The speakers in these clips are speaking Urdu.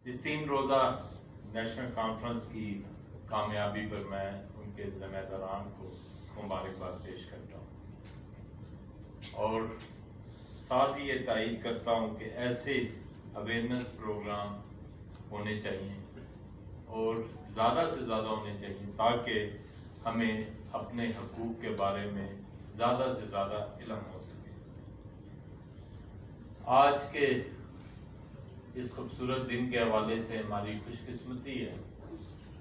اس 3 روزہ نیشنل کانفرنس کی کامیابی پر میں ان کے ذمہ داران کو مبارکباد پیش کرتا ہوں اور ساتھ ہی یہ تائید کرتا ہوں کہ ایسے اویئرنیس پروگرام ہونے چاہیے اور زیادہ سے زیادہ ہونے چاہیے تاکہ ہمیں اپنے حقوق کے بارے میں زیادہ سے زیادہ علم ہو سکے۔ آج کے اس خوبصورت دن کے حوالے سے ہماری خوش قسمتی ہے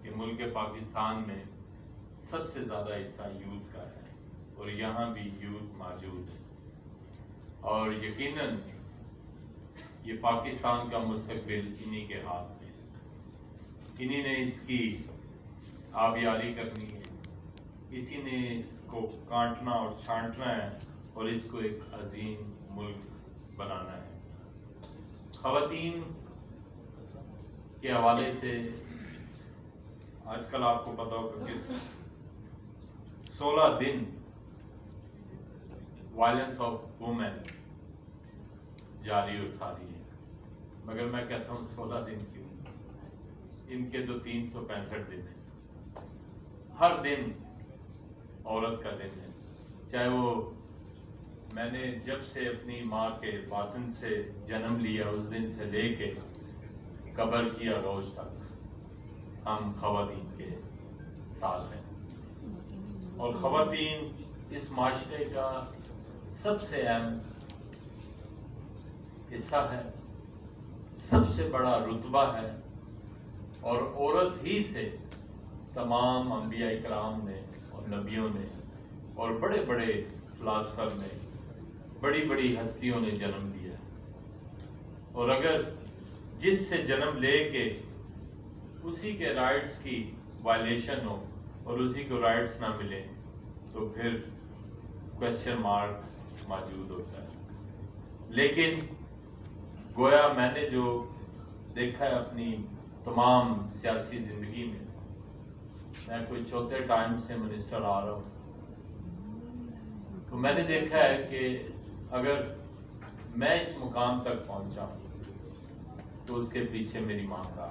کہ ملک پاکستان میں سب سے زیادہ حصہ یوتھ کا ہے اور یہاں بھی یوتھ موجود ہے اور یقیناً یہ پاکستان کا مستقبل انہی کے ہاتھ میں ہے۔ انہی نے اس کی آبیاری کرنی ہے، اسی نے اس کو کاٹنا اور چھانٹنا ہے اور اس کو ایک عظیم ملک بنانا ہے۔ خواتین کے حوالے سے آج کل آپ کو پتا ہوگا کہ 16 دن وائلنس آف وومن جاری اور ساری ہے، مگر میں کہتا ہوں 16 دن کیوں، ان کے تو 365 دن ہیں۔ ہر دن عورت کا دن ہے، چاہے وہ میں نے جب سے اپنی ماں کے باطن سے جنم لیا اس دن سے لے کے قبر کی آغوش تک ہم خواتین کے ساتھ ہیں اور خواتین اس معاشرے کا سب سے اہم حصہ ہے، سب سے بڑا رتبہ ہے اور عورت ہی سے تمام انبیاء کرام نے اور نبیوں نے اور بڑے بڑے فلاسفر نے بڑی بڑی ہستیوں نے جنم لیا اور اگر جس سے جنم لے کے اسی کے رائٹس کی وائلیشن ہو اور اسی کو رائٹس نہ ملے تو پھر کوسچن مارک موجود ہوتا ہے۔ لیکن گویا میں نے جو دیکھا ہے اپنی تمام سیاسی زندگی میں کوئی چوتھے ٹائم سے منسٹر آ رہا ہوں تو میں نے دیکھا ہے کہ اگر میں اس مقام تک پہنچا تو اس کے پیچھے میری ماں کا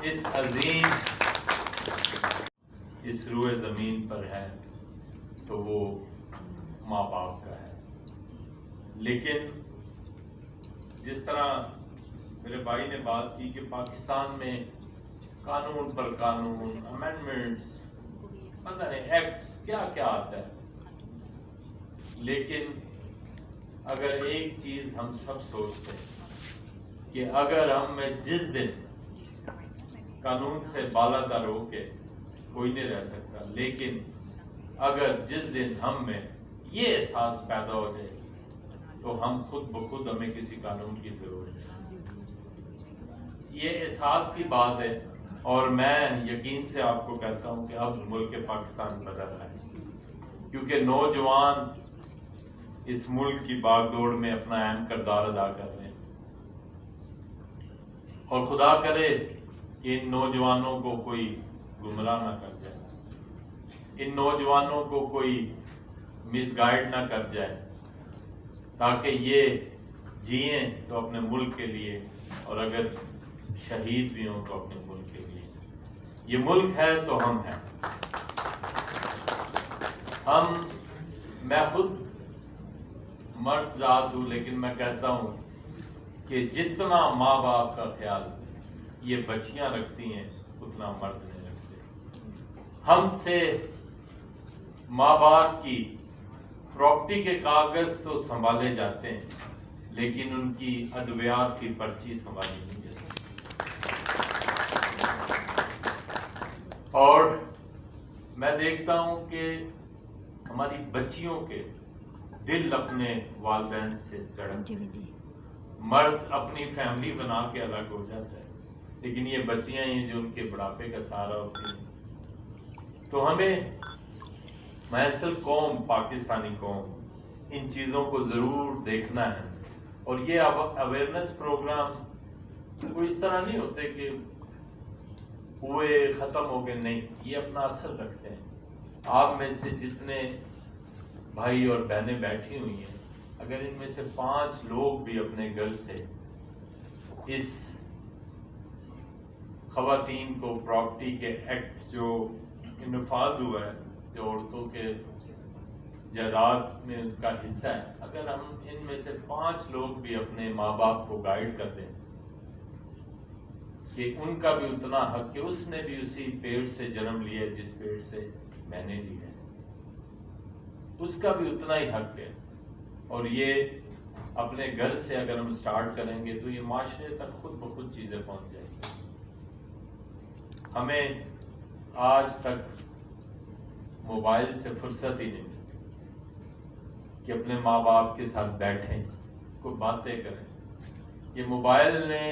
اس عظیم اس روئے زمین پر ہے تو وہ ماں باپ کا ہے۔ لیکن جس طرح میرے بھائی نے بات کی کہ پاکستان میں قانون پر قانون، امینڈمنٹس، پتہ نہیں ایکٹس کیا کیا آتا ہے، لیکن اگر ایک چیز ہم سب سوچتے ہیں کہ اگر ہم میں جس دن قانون سے بالا تر ہو کے کوئی نہیں رہ سکتا، لیکن اگر جس دن ہم میں یہ احساس پیدا ہو جائے تو ہم خود بخود ہمیں کسی قانون کی ضرورت ہے۔ یہ احساس کی بات ہے اور میں یقین سے آپ کو کہتا ہوں کہ اب ملک پاکستان بدل رہا ہے کیونکہ نوجوان اس ملک کی باغ دوڑ میں اپنا اہم کردار ادا کر رہے ہیں اور خدا کرے کہ ان نوجوانوں کو کوئی گمراہ نہ کر جائے، ان نوجوانوں کو کوئی مس گائیڈ نہ کر جائے تاکہ یہ جئیں تو اپنے ملک کے لیے اور اگر شہید بھی ہوں تو اپنے ملک کے لیے۔ یہ ملک ہے تو ہم ہیں۔ میں خود مرد ذات ہوں لیکن میں کہتا ہوں کہ جتنا ماں باپ کا خیال یہ بچیاں رکھتی ہیں اتنا مرد نہیں رکھتے۔ ہم سے ماں باپ کی پراپرٹی کے کاغذ تو سنبھالے جاتے ہیں لیکن ان کی ادویات کی پرچی سنبھالی نہیں جاتی اور میں دیکھتا ہوں کہ ہماری بچیوں کے دل اپنے والدین سے تڑپتے ہیں۔ مرد اپنی فیملی بنا کے الگ ہو جاتا ہے لیکن یہ بچیاں ہیں جو ان کے بڑھاپے کا سہارا ہوتی ہیں۔ تو ہمیں محصل قوم، پاکستانی قوم، ان چیزوں کو ضرور دیکھنا ہے اور یہ اویئرنیس پروگرام کوئی اس طرح نہیں ہوتے کہ ہوئے ختم ہو گئے، نہیں، یہ اپنا اثر رکھتے ہیں۔ آپ میں سے جتنے بھائی اور بہنیں بیٹھی ہوئی ہیں، اگر ان میں سے 5 لوگ بھی اپنے گھر سے اس خواتین کو پراپرٹی کے ایکٹ جو نفاذ ہوا ہے، جو عورتوں کے جائیداد میں ان کا حصہ ہے، اگر ہم ان میں سے 5 لوگ بھی اپنے ماں باپ کو گائیڈ کر دیں کہ ان کا بھی اتنا حق کہ اس نے بھی اسی پیٹ سے جنم لیا ہے جس پیٹ سے میں نے لی ہے، اس کا بھی اتنا ہی حق ہے، اور یہ اپنے گھر سے اگر ہم سٹارٹ کریں گے تو یہ معاشرے تک خود بخود چیزیں پہنچ جائیں گی۔ ہمیں آج تک موبائل سے فرصت ہی نہیں ملتی کہ اپنے ماں باپ کے ساتھ بیٹھیں، کوئی باتیں کریں۔ یہ موبائل نے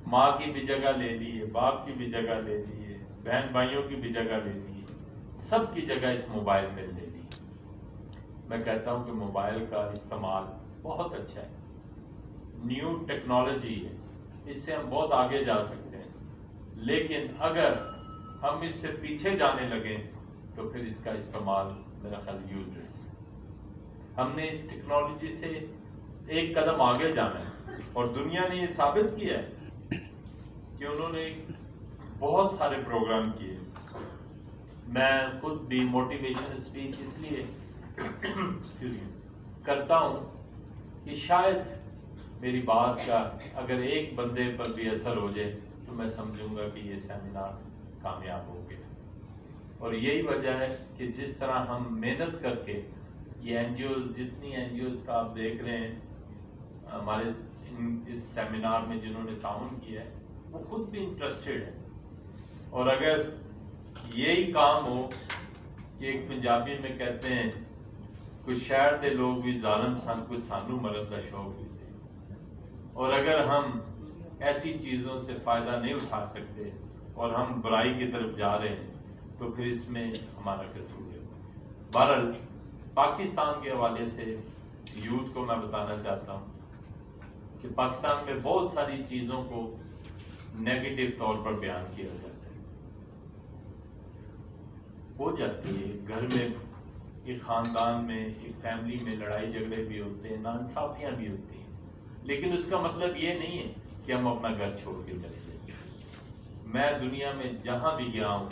ماں کی بھی جگہ لے لی ہے، باپ کی بھی جگہ لے لی ہے، بہن بھائیوں کی بھی جگہ لے لی ہے، سب کی جگہ اس موبائل میں لے لی۔ میں کہتا ہوں کہ موبائل کا استعمال بہت اچھا ہے، نیو ٹیکنالوجی ہے، اس سے ہم بہت آگے جا سکتے ہیں، لیکن اگر ہم اس سے پیچھے جانے لگیں تو پھر اس کا استعمال میرا خیال یوز لیس۔ ہم نے اس ٹیکنالوجی سے ایک قدم آگے جانا ہے، اور دنیا نے یہ ثابت کیا ہے کہ انہوں نے بہت سارے پروگرام کیے۔ میں خود بھی موٹیویشن اسپیچ اس لیے کرتا ہوں کہ شاید میری بات کا اگر ایک بندے پر بھی اثر ہو جائے تو میں سمجھوں گا کہ یہ سیمینار کامیاب ہو گیا۔ اور یہی وجہ ہے کہ جس طرح ہم محنت کر کے یہ این جی اوز، جتنی این جی اوز کا آپ دیکھ رہے ہیں ہمارے اس سیمینار میں جنہوں نے تعاون کیا ہے، وہ خود بھی انٹرسٹڈ ہے۔ اور اگر یہی کام ہو کہ ایک پنجابی میں کہتے ہیں کچھ شہر دے لوگ بھی ظالم سن، کچھ سانو مرد کا شوق بھی سی، اور اگر ہم ایسی چیزوں سے فائدہ نہیں اٹھا سکتے اور ہم برائی کی طرف جا رہے ہیں تو پھر اس میں ہمارا قصور ہے۔ بہرحال پاکستان کے حوالے سے یوتھ کو میں بتانا چاہتا ہوں کہ پاکستان میں بہت ساری چیزوں کو نیگیٹو طور پر بیان کیا جاتا ہے، ہو جاتی ہے گھر میں، ایک خاندان میں، ایک فیملی میں لڑائی جھگڑے بھی ہوتے ہیں، ناانصافیاں بھی ہوتی ہیں، لیکن اس کا مطلب یہ نہیں ہے کہ ہم اپنا گھر چھوڑ کے چلے جائیں۔ میں دنیا میں جہاں بھی گیا ہوں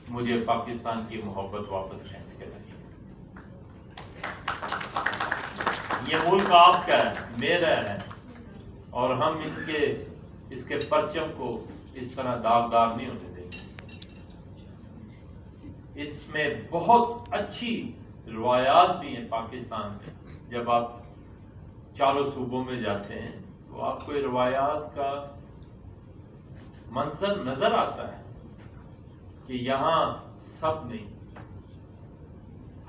مجھے پاکستان کی محبت واپس کھینچ کے رہی ہے۔ یہ ملک آپ کا ہے، میرا ہے، اور ہم اس کے پرچم کو اس طرح داغدار نہیں ہونے دیں گے۔ اس میں بہت اچھی روایات بھی ہیں پاکستان میں۔ جب آپ چاروں صوبوں میں جاتے ہیں تو آپ کو یہ روایات کا منظر نظر آتا ہے کہ یہاں سب نہیں،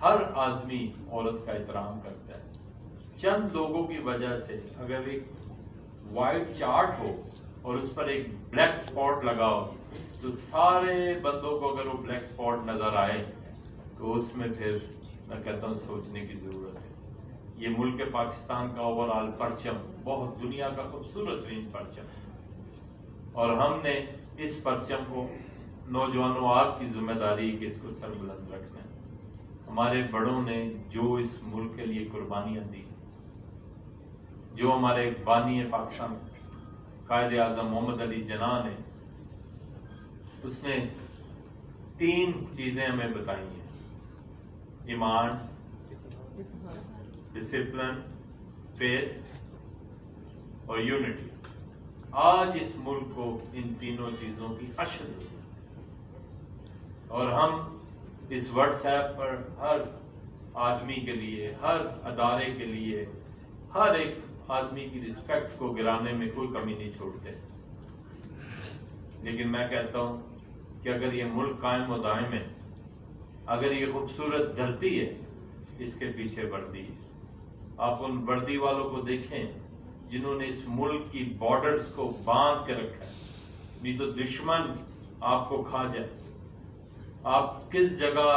ہر آدمی عورت کا احترام کرتا ہے۔ چند لوگوں کی وجہ سے اگر ایک وائٹ چارٹ ہو اور اس پر ایک بلیک سپاٹ لگا ہو تو سارے بندوں کو اگر وہ بلیک سپاٹ نظر آئے تو اس میں پھر میں کہتا ہوں سوچنے کی ضرورت ہے۔ یہ ملک پاکستان کا اوور آل پرچم بہت دنیا کا خوبصورت ترین پرچم ہے، اور ہم نے اس پرچم کو، نوجوانوں آپ کی ذمہ داری کہ اس کو سربلند رکھنا ہے۔ ہمارے بڑوں نے جو اس ملک کے لیے قربانیاں دی، جو ہمارے بانی پاکستان قائد اعظم محمد علی جناح نے، اس نے 3 چیزیں ہمیں بتائی ہیں: ایمان، ڈسپلن، فیتھ اور یونٹی۔ آج اس ملک کو ان تینوں چیزوں کی اشد ہے، اور ہم اس واٹس ایپ پر ہر آدمی کے لیے، ہر ادارے کے لیے، ہر ایک آدمی کی رسپیکٹ کو گرانے میں کوئی کمی نہیں چھوڑتے۔ لیکن میں کہتا ہوں کہ اگر یہ ملک قائم و دائم ہے، اگر یہ خوبصورت دھرتی ہے، اس کے پیچھے وردی ہے۔ آپ ان وردی والوں کو دیکھیں جنہوں نے اس ملک کی بارڈرز کو باندھ کے رکھا ہے، نہیں تو دشمن آپ کو کھا جائے۔ آپ کس جگہ،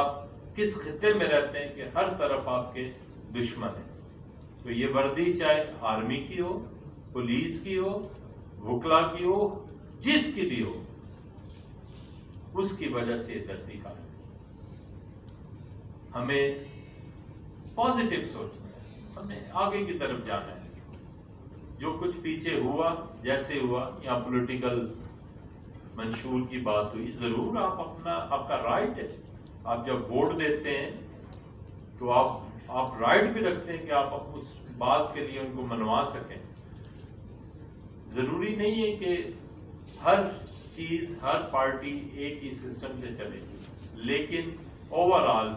کس خطے میں رہتے ہیں کہ ہر طرف آپ کے دشمن ہیں۔ تو یہ وردی چاہے آرمی کی ہو، پولیس کی ہو، وکلا کی ہو، جس کی بھی ہو، اس کی وجہ سے یہ دھرتی کا ہے۔ ہمیں پازیٹیو سوچنا ہے، ہمیں آگے کی طرف جانا ہے۔ جو کچھ پیچھے ہوا جیسے ہوا یا پولیٹیکل منشور کی بات ہوئی، ضرور آپ کا رائٹ ہے، آپ جب ووٹ دیتے ہیں تو آپ رائٹ بھی رکھتے ہیں کہ آپ اس بات کے لیے ان کو منوا سکیں. ضروری نہیں ہے کہ ہر چیز ہر پارٹی ایک ہی سسٹم سے چلے، لیکن اوور آل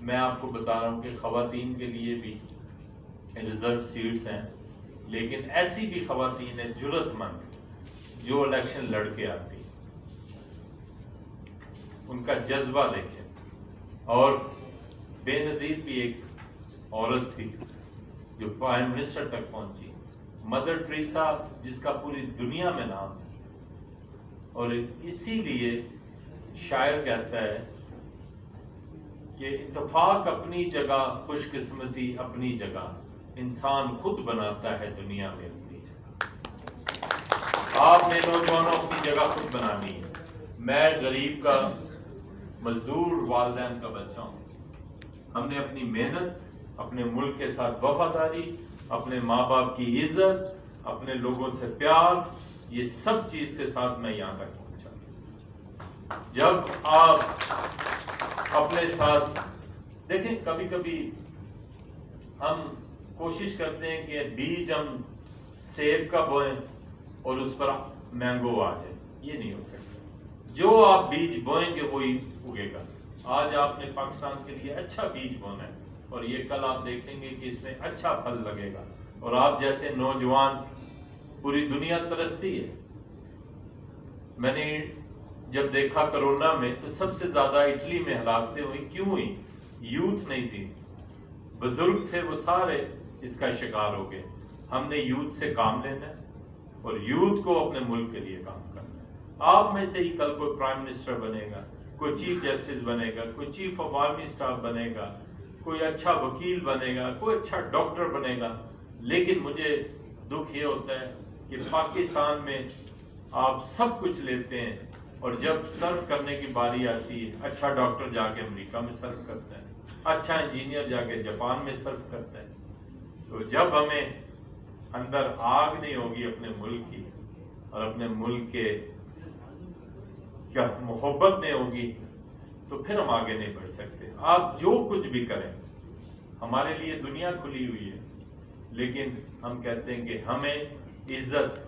میں آپ کو بتا رہا ہوں کہ خواتین کے لیے بھی ریزرو سیٹس ہیں، لیکن ایسی بھی خواتین ہیں جرأت مند جو الیکشن لڑ کے آتی، ان کا جذبہ دیکھیں. اور بے نظیر بھی ایک عورت تھی جو پرائم منسٹر تک پہنچی، مدر ٹریسا، جس کا پوری دنیا میں نام ہے. اور اسی لیے شاعر کہتا ہے کہ اتفاق اپنی جگہ، خوش قسمتی اپنی جگہ، انسان خود بناتا ہے دنیا میں اپنی جگہ. آپ نے نوجوانوں اپنی جگہ خود بنانی ہے. میں غریب کا، مزدور والدین کا بچہ ہوں. ہم نے اپنی محنت، اپنے ملک کے ساتھ وفاداری، اپنے ماں باپ کی عزت، اپنے لوگوں سے پیار، یہ سب چیز کے ساتھ میں یہاں تک پہنچا. جب آپ اپنے ساتھ دیکھیں، کبھی کبھی ہم کوشش کرتے ہیں کہ بیج ہم سیب کا بوئیں اور اس پر مینگو آ جائے. یہ نہیں ہو سکتا. جو آپ بیج بوئیں گے وہی اگے گا. آج آپ نے پاکستان کے لیے اچھا بیج بونا ہے اور یہ کل آپ دیکھیں گے کہ اس میں اچھا پھل لگے گا. اور آپ جیسے نوجوان، پوری دنیا ترستی ہے. میں نے جب دیکھا کرونا میں تو سب سے زیادہ اٹلی میں ہلاکتیں ہوئی. کیوں ہوئی؟ یوتھ نہیں تھی، بزرگ تھے، وہ سارے اس کا شکار ہو گئے. ہم نے یوتھ سے کام لینا ہے اور یوتھ کو اپنے ملک کے لیے کام کرنا ہے. آپ میں سے ہی کل کوئی پرائم منسٹر بنے گا، کوئی چیف جسٹس بنے گا، کوئی چیف آف آرمی اسٹاف بنے گا، کوئی اچھا وکیل بنے گا، کوئی اچھا ڈاکٹر بنے گا. لیکن مجھے دکھ یہ ہوتا ہے کہ پاکستان میں آپ سب کچھ لیتے ہیں اور جب سرو کرنے کی باری آتی ہے، اچھا ڈاکٹر جا کے امریکہ میں سرو کرتا ہے، اچھا انجینئر جا کے جاپان میں سرو کرتا ہے. تو جب ہمیں اندر آگ نہیں ہوگی اپنے ملک کی اور اپنے ملک کے کیا محبت نہیں ہوگی تو پھر ہم آگے نہیں بڑھ سکتے. آپ جو کچھ بھی کریں، ہمارے لیے دنیا کھلی ہوئی ہے، لیکن ہم کہتے ہیں کہ ہمیں عزت،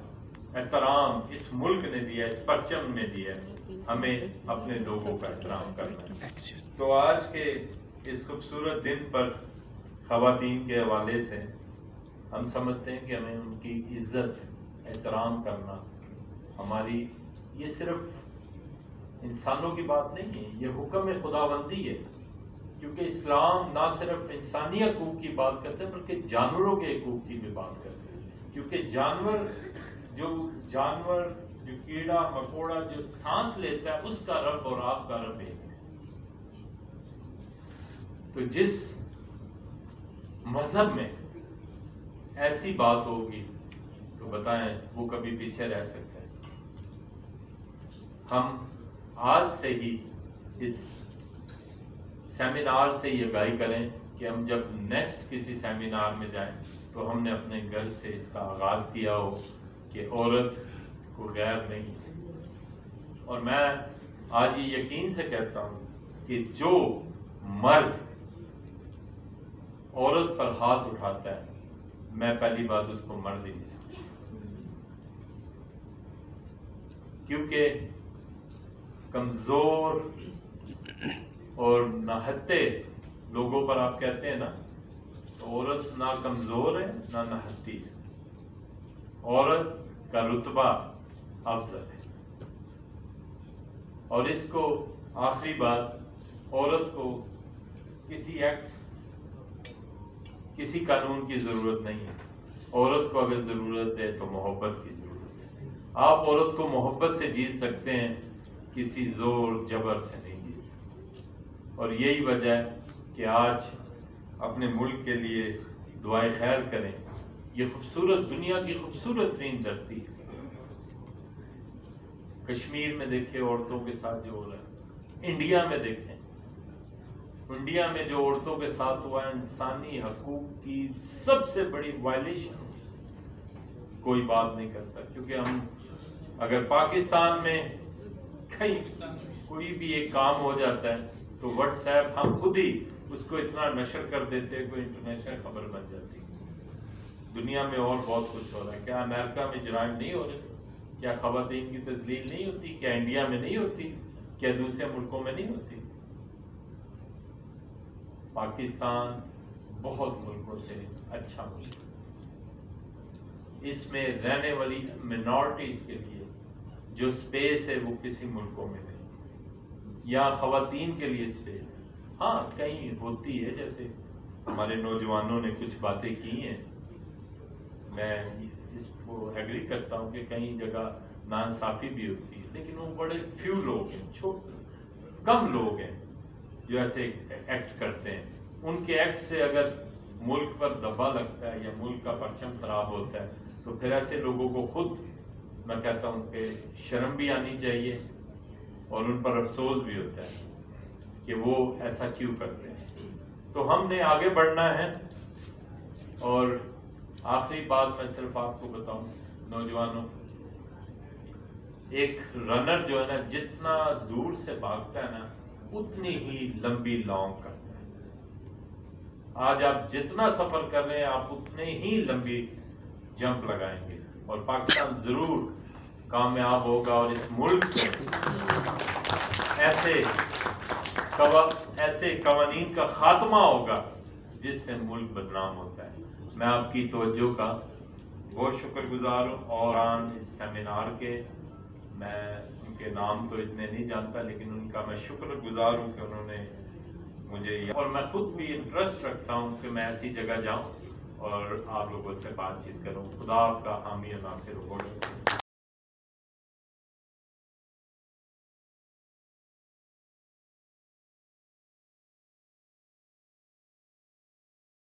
احترام اس ملک نے دیا، اس پرچم نے دیا، ہمیں اپنے لوگوں کا احترام کرنا ہے. تو آج کے اس خوبصورت دن پر خواتین کے حوالے سے ہم سمجھتے ہیں کہ ہمیں ان کی عزت، احترام کرنا ہماری، یہ صرف انسانوں کی بات نہیں ہے، یہ حکم خداوندی ہے. کیونکہ اسلام نہ صرف انسانی حقوق کی بات کرتے ہیں بلکہ جانوروں کے حقوق کی بھی بات کرتے ہیں. کیونکہ جانور جو کیڑا مکوڑا جو سانس لیتا ہے، اس کا رب اور آپ کا رب ایک ہے. تو جس مذہب میں ایسی بات ہوگی تو بتائیں وہ کبھی پیچھے رہ سکتا ہے؟ ہم آج سے ہی اس سیمینار سے یہ آگاہی کریں کہ ہم جب نیکسٹ کسی سیمینار میں جائیں تو ہم نے اپنے گھر سے اس کا آغاز کیا ہو کہ عورت کو غیر نہیں. اور میں آج یہ یقین سے کہتا ہوں کہ جو مرد عورت پر ہاتھ اٹھاتا ہے، میں پہلی بات اس کو مرد ہی نہیں سمجھتا. کیونکہ کمزور اور نہتے لوگوں پر آپ کہتے ہیں نا، تو عورت نہ کمزور ہے نہ نہتی ہے. عورت کا رتبہ افضل ہے. اور اس کو آخری بات، عورت کو کسی ایکٹ، کسی قانون کی ضرورت نہیں ہے. عورت کو اگر ضرورت ہے تو محبت کی ضرورت ہے. آپ عورت کو محبت سے جیت سکتے ہیں، کسی زور جبر سے نہیں جیت سکتے. اور یہی وجہ ہے کہ آج اپنے ملک کے لیے دعائے خیر کریں. یہ خوبصورت دنیا کی خوبصورت ترین دھرتی ہے. کشمیر میں دیکھیں عورتوں کے ساتھ جو ہو رہا ہے، انڈیا میں دیکھیں، انڈیا میں جو عورتوں کے ساتھ ہوا ہے، انسانی حقوق کی سب سے بڑی وائلیشن. کوئی بات نہیں کرتا، کیونکہ ہم اگر پاکستان میں کہیں کوئی بھی ایک کام ہو جاتا ہے تو واٹس ایپ ہم خود ہی اس کو اتنا نشر کر دیتے ہیں، کوئی انٹرنیشنل خبر بن جاتی ہے۔ دنیا میں اور بہت کچھ ہو رہا ہے، کیا امریکہ میں جرائم نہیں ہو رہے؟ کیا خواتین کی تذلیل نہیں ہوتی؟ کیا انڈیا میں نہیں ہوتی؟ کیا دوسرے ملکوں میں نہیں ہوتی؟ پاکستان بہت ملکوں سے اچھا ملک ہے۔ اس میں رہنے والی منارٹیز کے لیے جو سپیس ہے وہ کسی ملکوں میں نہیں، یا خواتین کے لیے سپیس ہے۔ ہاں کہیں ہوتی ہے، جیسے ہمارے نوجوانوں نے کچھ باتیں کی ہیں، میں اس کو ایگری کرتا ہوں کہ کئی جگہ ناانصافی بھی ہوتی ہے، لیکن وہ بڑے فیو لوگ ہیں، کم لوگ ہیں جو ایسے ایکٹ کرتے ہیں۔ ان کے ایکٹ سے اگر ملک پر دبا لگتا ہے یا ملک کا پرچم خراب ہوتا ہے تو پھر ایسے لوگوں کو خود میں کہتا ہوں کہ شرم بھی آنی چاہیے اور ان پر افسوس بھی ہوتا ہے کہ وہ ایسا کیوں کرتے ہیں۔ تو ہم نے آگے بڑھنا ہے۔ اور آخری بات میں صرف آپ کو بتاؤں، نوجوانوں، ایک رنر جو ہے نا جتنا دور سے بھاگتا ہے نا اتنی ہی لمبی لانگ کرتا ہے۔ آج آپ جتنا سفر کر رہے ہیں آپ اتنے ہی لمبی جمپ لگائیں گے، اور پاکستان ضرور کامیاب ہوگا، اور اس ملک سے ایسے قوانین کا خاتمہ ہوگا جس سے ملک بدنام ہوتا ہے۔ میں آپ کی توجہ کا بہت شکر گزار ہوں، اور اس سیمینار کے میں ان کے نام تو اتنے نہیں جانتا، لیکن ان کا میں شکر گزار ہوں کہ انہوں نے مجھے، اور میں خود بھی انٹرسٹ رکھتا ہوں کہ میں ایسی جگہ جاؤں اور آپ لوگوں سے بات چیت کروں۔ خدا آپ کا حامی و ناصر ہو۔